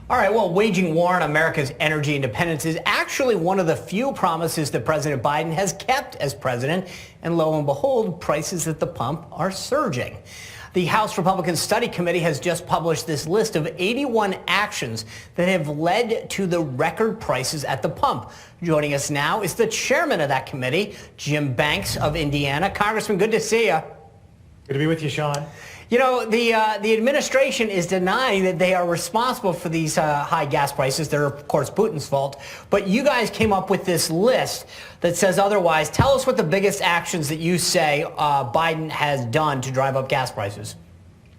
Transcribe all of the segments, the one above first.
All right, well, waging war on America's energy independence is actually one of the few promises that President Biden has kept as president. And lo and behold, prices at the pump are surging. The House Republican Study Committee has just published this list of 81 actions that have led to the record prices at the pump. Joining us now is the chairman of that committee, Jim Banks of Indiana. Congressman, good to see you. Good to be with you, Sean. You know, the administration is denying that they are responsible for these high gas prices. They're, of course, Putin's fault. But you guys came up with this list that says otherwise. Tell us what the biggest actions that you say Biden has done to drive up gas prices.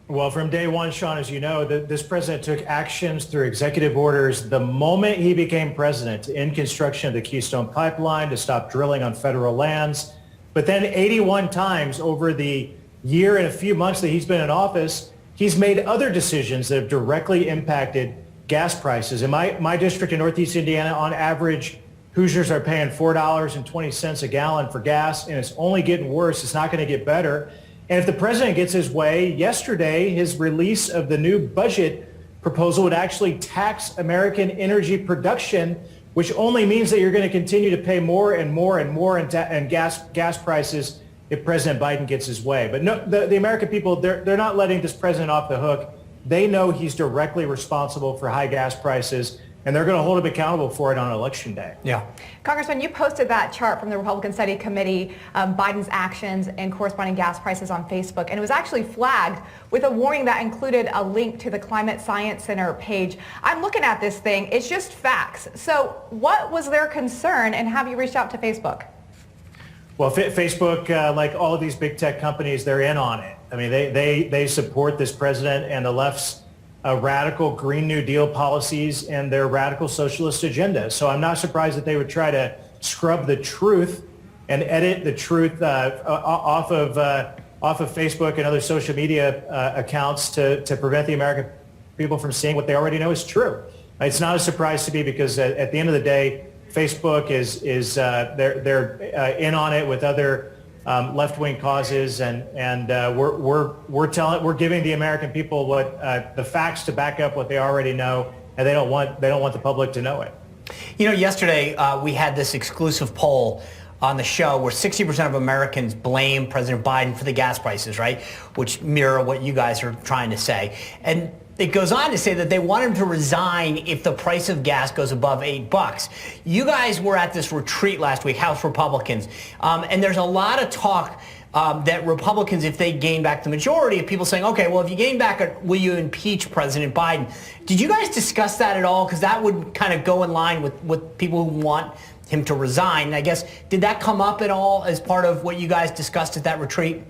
Well, from day one, Sean, as you know, this president took actions through executive orders the moment he became president to end construction of the Keystone Pipeline, to stop drilling on federal lands. But then 81 times over the year and a few months that he's been in office, he's made other decisions that have directly impacted gas prices. In my district in Northeast Indiana, on average, Hoosiers are paying $4.20 a gallon for gas, and it's only getting worse. It's not going to get better. And if the president gets his way, yesterday, his release of the new budget proposal would actually tax American energy production, which only means that you're going to continue to pay more and more and more in gas prices if President Biden gets his way. But no, the American people, they're not letting this president off the hook. They know he's directly responsible for high gas prices, and they're going to hold him accountable for it on Election Day. Yeah. Congressman, you posted that chart from the Republican Study Committee, Biden's actions and corresponding gas prices on Facebook, and it was actually flagged with a warning that included a link to the Climate Science Center page. I'm looking at this thing. It's just facts. So what was their concern, and have you reached out to Facebook? Well, Facebook, like all of these big tech companies, they're in on it. I mean, they support this president and the left's radical Green New Deal policies and their radical socialist agenda. So I'm not surprised that they would try to scrub the truth and edit the truth off of Facebook and other social media accounts to prevent the American people from seeing what they already know is true. It's not a surprise to me because at the end of the day, Facebook they're in on it with other left-wing causes, and we're giving the American people what the facts to back up what they already know, and they don't want the public to know it. You know, yesterday we had this exclusive poll on the show where 60% of Americans blame President Biden for the gas prices, right? Which mirror what you guys are trying to say. And it goes on to say that they want him to resign if the price of gas goes above $8. You guys were at this retreat last week, House Republicans, and there's a lot of talk that Republicans, if they gain back the majority, of people saying, okay, well, if you gain back, will you impeach President Biden? Did you guys discuss that at all? Because that would kind of go in line with people who want him to resign. And I guess, did that come up at all as part of what you guys discussed at that retreat?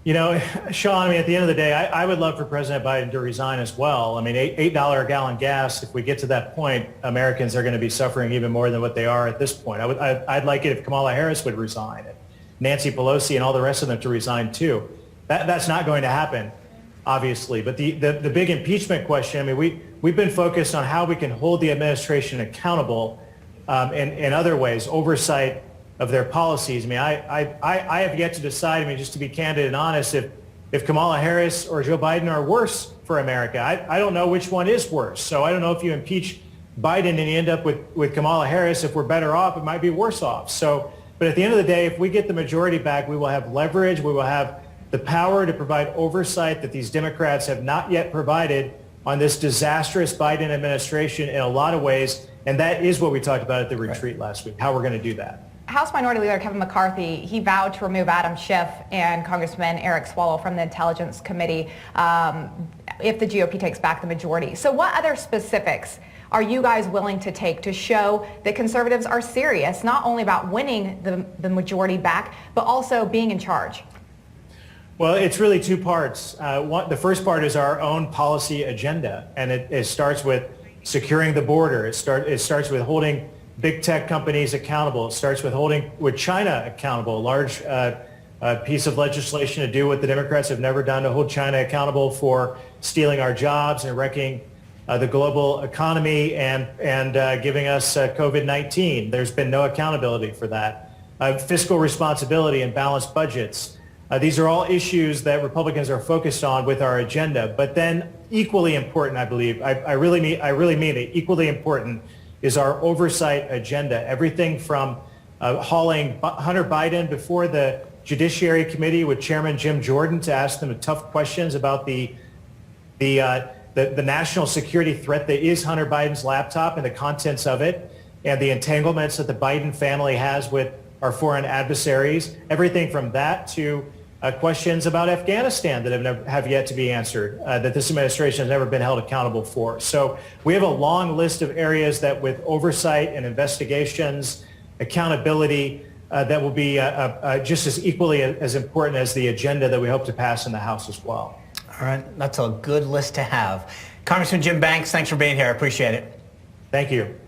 You know, Sean, I mean, at the end of the day, I would love for President Biden to resign as well. I mean, $8 a gallon gas, if we get to that point, Americans are going to be suffering even more than what they are at this point. I'd like it if Kamala Harris would resign, and Nancy Pelosi and all the rest of them to resign too. That's not going to happen, obviously. But the big impeachment question, I mean, we've been focused on how we can hold the administration accountable in other ways, oversight of their policies. I mean, I have yet to decide, I mean, just to be candid and honest, if Kamala Harris or Joe Biden are worse for America. I don't know which one is worse. So I don't know if you impeach Biden and you end up with Kamala Harris, if we're better off, it might be worse off. So, but at the end of the day, if we get the majority back, we will have leverage. We will have the power to provide oversight that these Democrats have not yet provided on this disastrous Biden administration in a lot of ways. And that is what we talked about at the retreat last week, how we're going to do that. House Minority Leader Kevin McCarthy, he vowed to remove Adam Schiff and Congressman Eric Swalwell from the Intelligence Committee if the GOP takes back the majority. So what other specifics are you guys willing to take to show that conservatives are serious, not only about winning the majority back, but also being in charge? Well, it's really two parts. The first part is our own policy agenda, and it starts with securing the border. It starts with holding big tech companies accountable. It starts with holding China accountable, a large piece of legislation to do what the Democrats have never done, to hold China accountable for stealing our jobs and wrecking the global economy and giving us COVID-19. There's been no accountability for that. Fiscal responsibility and balanced budgets. These are all issues that Republicans are focused on with our agenda. But then equally important, I believe, I really mean it, equally important is our oversight agenda. Everything from hauling Hunter Biden before the Judiciary Committee with Chairman Jim Jordan to ask them tough questions about the national security threat that is Hunter Biden's laptop and the contents of it, and the entanglements that the Biden family has with our foreign adversaries. Everything from that to questions about Afghanistan that have yet to be answered, that this administration has never been held accountable for. So we have a long list of areas that with oversight and investigations, accountability, that will be just as equally as important as the agenda that we hope to pass in the House as well. All right, that's a good list to have. Congressman Jim Banks, thanks for being here. I appreciate it. Thank you.